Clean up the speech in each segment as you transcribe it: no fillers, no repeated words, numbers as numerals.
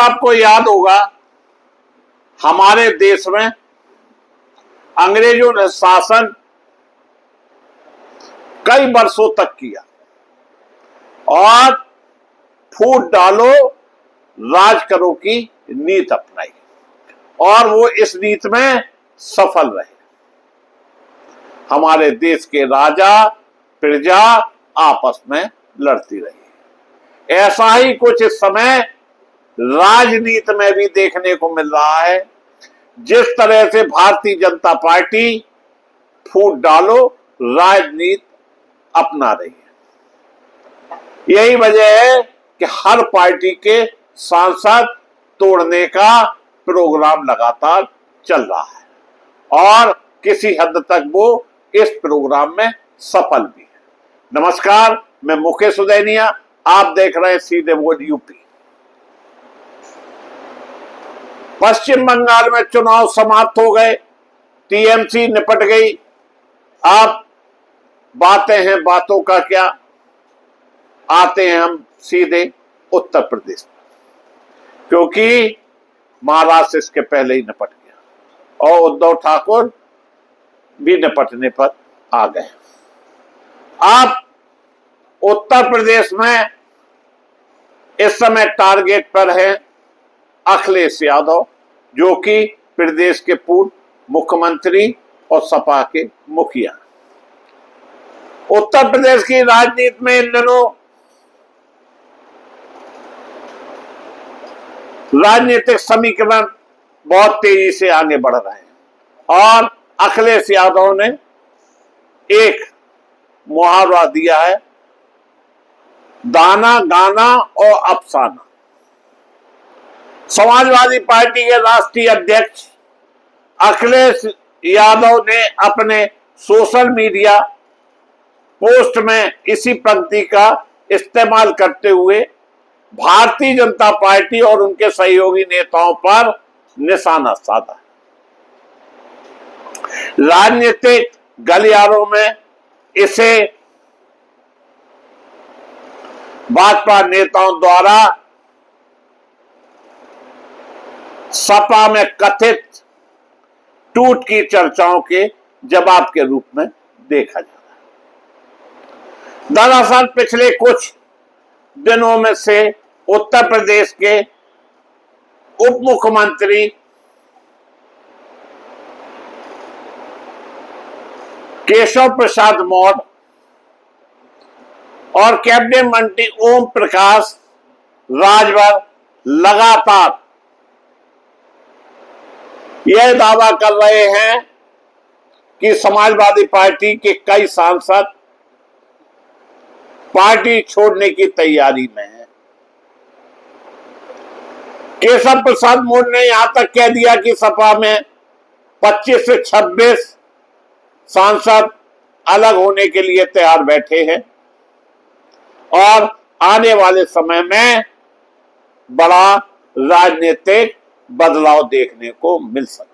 आपको याद होगा, हमारे देश में अंग्रेजों ने शासन कई वर्षों तक किया और फूट डालो राज करो की नीति अपनाई और वो इस नीति में सफल रहे। हमारे देश के राजा प्रजा आपस में लड़ती रही। ऐसा ही कुछ इस समय राजनीति में भी देखने को मिल रहा है। जिस तरह से भारतीय जनता पार्टी फूट डालो राजनीति अपना रही है, यही वजह है कि हर पार्टी के सांसद तोड़ने का प्रोग्राम लगातार चल रहा है और किसी हद तक वो इस प्रोग्राम में सफल भी है। नमस्कार, मैं मुकेश उदैनिया, आप देख रहे हैं सीधे बोर्ड यूपी। पश्चिम बंगाल में चुनाव समाप्त हो गए, टीएमसी निपट गई। अब बातें हैं बातों का क्या, आते हैं हम सीधे उत्तर प्रदेश में, क्योंकि महाराष्ट्र इसके पहले ही निपट गया और उद्धव ठाकुर भी निपटने पर आ गए। अब उत्तर प्रदेश में इस समय टारगेट पर है अखिलेश यादव, जो कि प्रदेश के पूर्व मुख्यमंत्री और सपा के मुखिया। उत्तर प्रदेश की राजनीति में इन दिनों राजनीतिक समीकरण बहुत तेजी से आगे बढ़ रहे हैं और अखिलेश यादव ने एक मुहावरा दिया है, दाना गाना और अफसाना। समाजवादी पार्टी के राष्ट्रीय अध्यक्ष अखिलेश यादव ने अपने सोशल मीडिया पोस्ट में इसी पंक्ति का इस्तेमाल करते हुए भारतीय जनता पार्टी और उनके सहयोगी नेताओं पर निशाना साधा। राजनीतिक गलियारों में इसे भाजपा नेताओं द्वारा सपा में कथित टूट की चर्चाओं के जवाब के रूप में देखा जा रहा है। दरअसल पिछले कुछ दिनों में से उत्तर प्रदेश के उप मुख्यमंत्री केशव प्रसाद मौर्य और कैबिनेट मंत्री ओम प्रकाश राजभर लगातार यह दावा कर रहे हैं कि समाजवादी पार्टी के कई सांसद पार्टी छोड़ने की तैयारी में हैं। केशव प्रसाद मौर्य ने यहां तक कह दिया कि सपा में 25 से 26 सांसद अलग होने के लिए तैयार बैठे हैं और आने वाले समय में बड़ा राजनीतिक बदलाव देखने को मिल सकता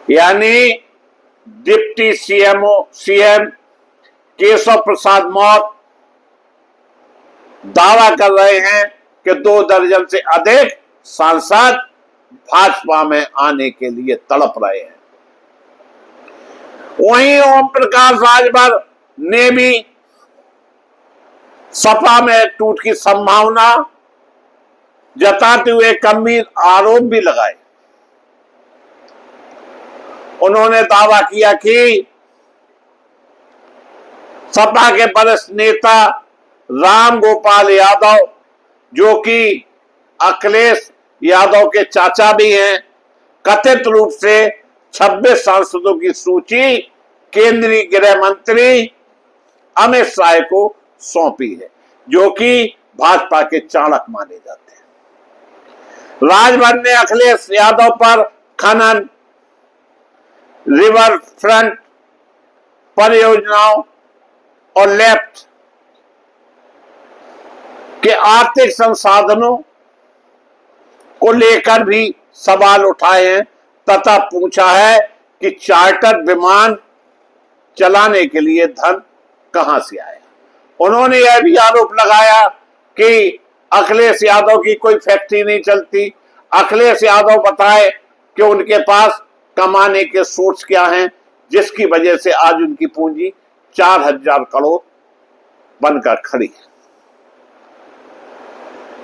है। यानी डिप्टी सीएम केशव प्रसाद मौर्य दावा कर रहे हैं कि 2 दर्जन से अधिक सांसद भाजपा में आने के लिए तड़प रहे हैं। वहीं ओम प्रकाश राजभर ने भी सपा में टूट की संभावना जताते हुए गंभीर आरोप भी लगाए। उन्होंने दावा किया कि सपा के वरिष्ठ नेता राम गोपाल यादव, जो कि अखिलेश यादव के चाचा भी हैं, कथित रूप से 26 सांसदों की सूची केंद्रीय गृह मंत्री अमित शाह को सौंपी है, जो कि भाजपा के चाणक्य माने जाते हैं। राजभर ने अखिलेश यादव पर खनन, रिवर फ्रंट परियोजनाओं और लेफ्ट के आर्थिक संसाधनों को लेकर भी सवाल उठाए हैं तथा पूछा है कि चार्टर विमान चलाने के लिए धन कहां से आया। उन्होंने यह भी आरोप लगाया कि अखिलेश यादव की कोई फैक्ट्री नहीं चलती। अखिलेश यादव बताए कि उनके पास कमाने के सोर्स क्या हैं, जिसकी वजह से आज उनकी पूंजी 4000 करोड़ बनकर खड़ी है।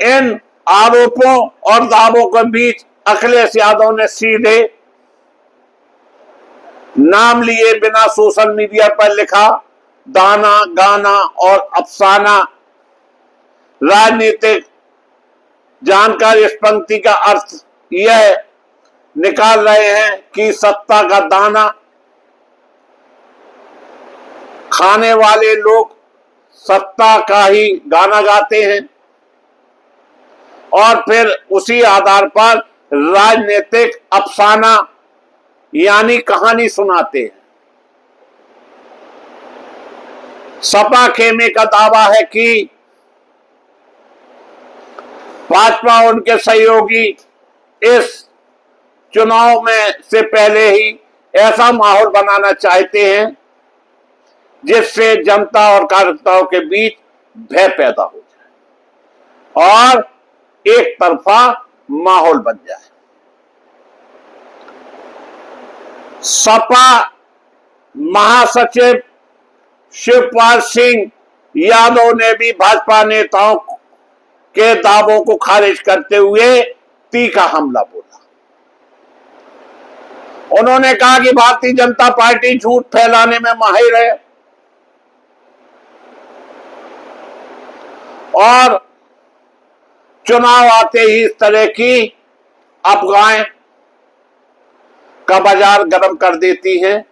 इन आरोपों और दावों के बीच अखिलेश यादव ने सीधे नाम लिए बिना सोशल मीडिया पर लिखा, दाना गाना और अफसाना। राजनीतिक जानकार इस पंक्ति का अर्थ यह निकाल रहे हैं कि सत्ता का दाना खाने वाले लोग सत्ता का ही गाना गाते हैं और फिर उसी आधार पर राजनीतिक अफसाना यानी कहानी सुनाते हैं। सपा खेमे का दावा है कि भाजपा उनके सहयोगी इस चुनाव में से पहले ही ऐसा माहौल बनाना चाहते हैं जिससे जनता और कार्यकर्ताओं के बीच भय पैदा हो जाए और एक तरफा माहौल बन जाए। सपा महासचिव शिवपाल सिंह यादव ने भी भाजपा नेताओं के दावों को खारिज करते हुए तीखा हमला बोला। उन्होंने कहा कि भारतीय जनता पार्टी झूठ फैलाने में माहिर है और चुनाव आते ही इस तरह की अफवाहें का बाजार गर्म कर देती हैं।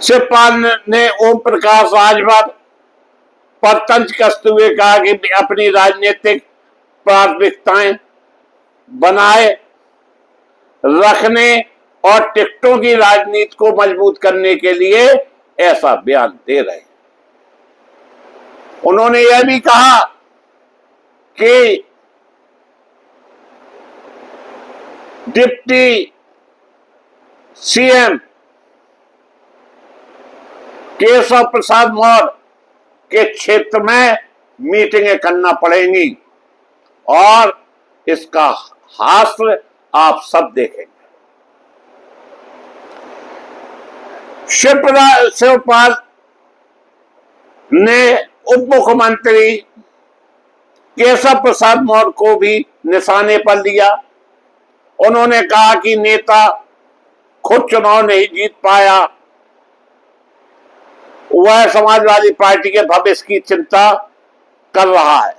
शिवपाल ने ओम प्रकाश राजभर पर तंज कसते हुए कहा कि अपनी राजनीतिक प्राथमिकताएं बनाए रखने और टिकटों की राजनीति को मजबूत करने के लिए ऐसा बयान दे रहे हैं। उन्होंने यह भी कहा कि डिप्टी सीएम केशव प्रसाद मौर्य के क्षेत्र में मीटिंगें करना पड़ेंगी और इसका हास्य आप सब देखेंगे। शिवपाल ने उप मुख्यमंत्री केशव प्रसाद मौर्य को भी निशाने पर लिया। उन्होंने कहा कि नेता खुद चुनाव नहीं जीत पाया, वह समाजवादी पार्टी के भविष्य की चिंता कर रहा है।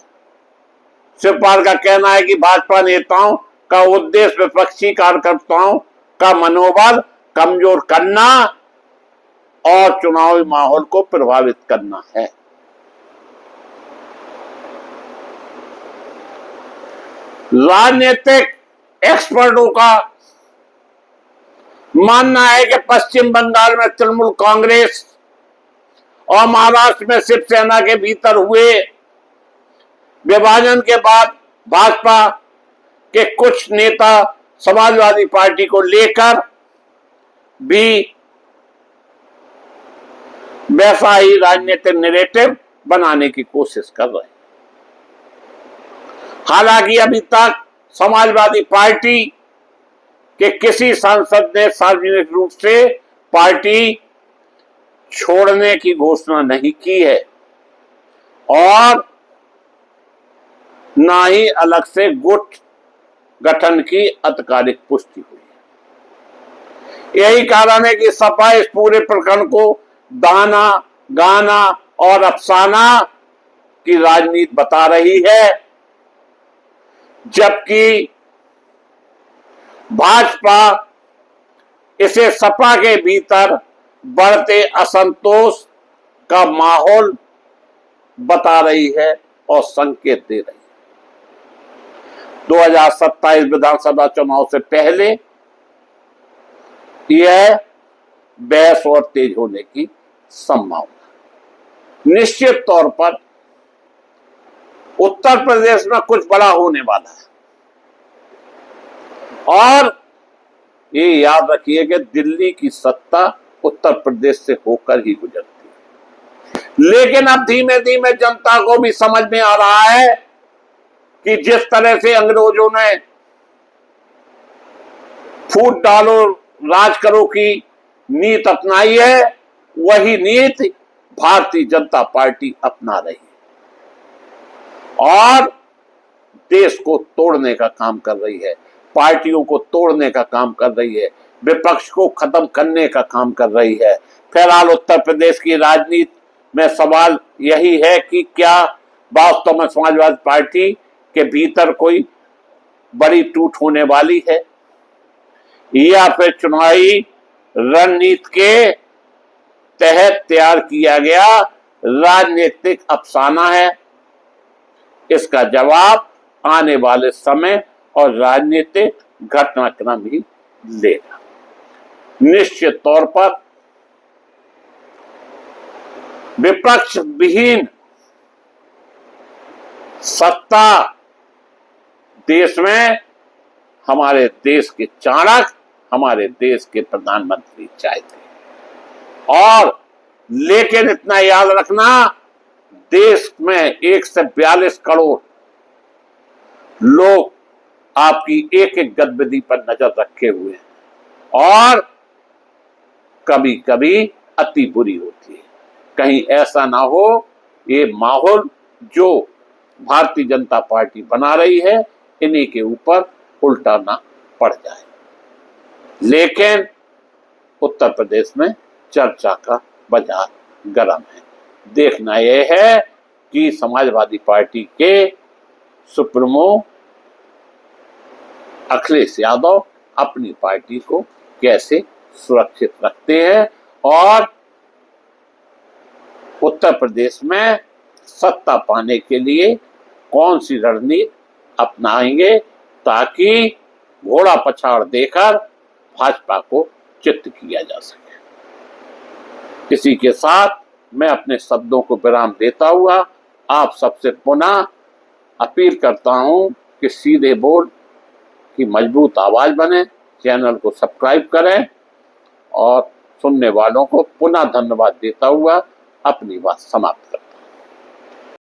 शिवपाल का कहना है कि भाजपा नेताओं का उद्देश्य विपक्षी कार्यकर्ताओं का मनोबल कमजोर करना और चुनावी माहौल को प्रभावित करना है। राजनीतिक एक्सपर्टों का मानना है कि पश्चिम बंगाल में तृणमूल कांग्रेस और महाराष्ट्र में शिवसेना के भीतर हुए विभाजन के बाद भाजपा के कुछ नेता समाजवादी पार्टी को लेकर भी वैसा ही राजनीतिक नैरेटिव बनाने की कोशिश कर रहे हैं। हालांकि अभी तक समाजवादी पार्टी के किसी सांसद ने सार्वजनिक रूप से पार्टी छोड़ने की घोषणा नहीं की है और ना ही अलग से गुट गठन की आधिकारिक पुष्टि हुई है। यही कारण है कि सपा इस पूरे प्रकरण को दाना गाना और अफसाना की राजनीति बता रही है, जबकि भाजपा इसे सपा के भीतर बढ़ते असंतोष का माहौल बता रही है और संकेत दे रही है। 2027 विधानसभा चुनाव से पहले यह बहस और तेज होने की संभावना। निश्चित तौर पर उत्तर प्रदेश में कुछ बड़ा होने वाला है और ये याद रखिए कि दिल्ली की सत्ता उत्तर प्रदेश से होकर ही गुजरती है। लेकिन अब धीमे धीमे जनता को भी समझ में आ रहा है कि जिस तरह से अंग्रेजों ने फूट डालो राज करो की नीति अपनाई है, वही नीति भारतीय जनता पार्टी अपना रही है और देश को तोड़ने का काम कर रही है, पार्टियों को तोड़ने का काम कर रही है, विपक्ष को खत्म करने का काम कर रही है। फिलहाल उत्तर प्रदेश की राजनीति में सवाल यही है कि क्या वास्तव में समाजवादी पार्टी के भीतर कोई बड़ी टूट होने वाली है या फिर चुनावी रणनीति के तहत तैयार किया गया राजनीतिक अफसाना है। इसका जवाब आने वाले समय और राजनीतिक घटनाक्रम ही लेगा। निश्चित तौर पर विपक्ष विहीन सत्ता देश में हमारे देश के चाणक्य, हमारे देश के प्रधानमंत्री चाहते हैं। और लेकिन इतना याद रखना, देश में 142 करोड़ लोग आपकी एक एक गतिविधि पर नजर रखे हुए हैं और कभी कभी अति बुरी होती है। कहीं ऐसा ना हो ये माहौल जो भारतीय जनता पार्टी बना रही है इन्हीं के ऊपर उल्टा ना पड़ जाए। लेकिन उत्तर प्रदेश में चर्चा का बाजार गर्म है। देखना यह है कि समाजवादी पार्टी के सुप्रीमो अखिलेश यादव अपनी पार्टी को कैसे सुरक्षित रखते हैं और उत्तर प्रदेश में सत्ता पाने के लिए कौन सी रणनीति अपनाएंगे ताकि घोड़ा पछाड़ देकर भाजपा को चित्त किया जा सके। इसी के साथ मैं अपने शब्दों को विराम देता हुआ आप सबसे पुनः अपील करता हूं कि सीधे बोल की मजबूत आवाज बने, चैनल को सब्सक्राइब करें और सुनने वालों को पुनः धन्यवाद देता हुआ अपनी बात समाप्त करता हूं।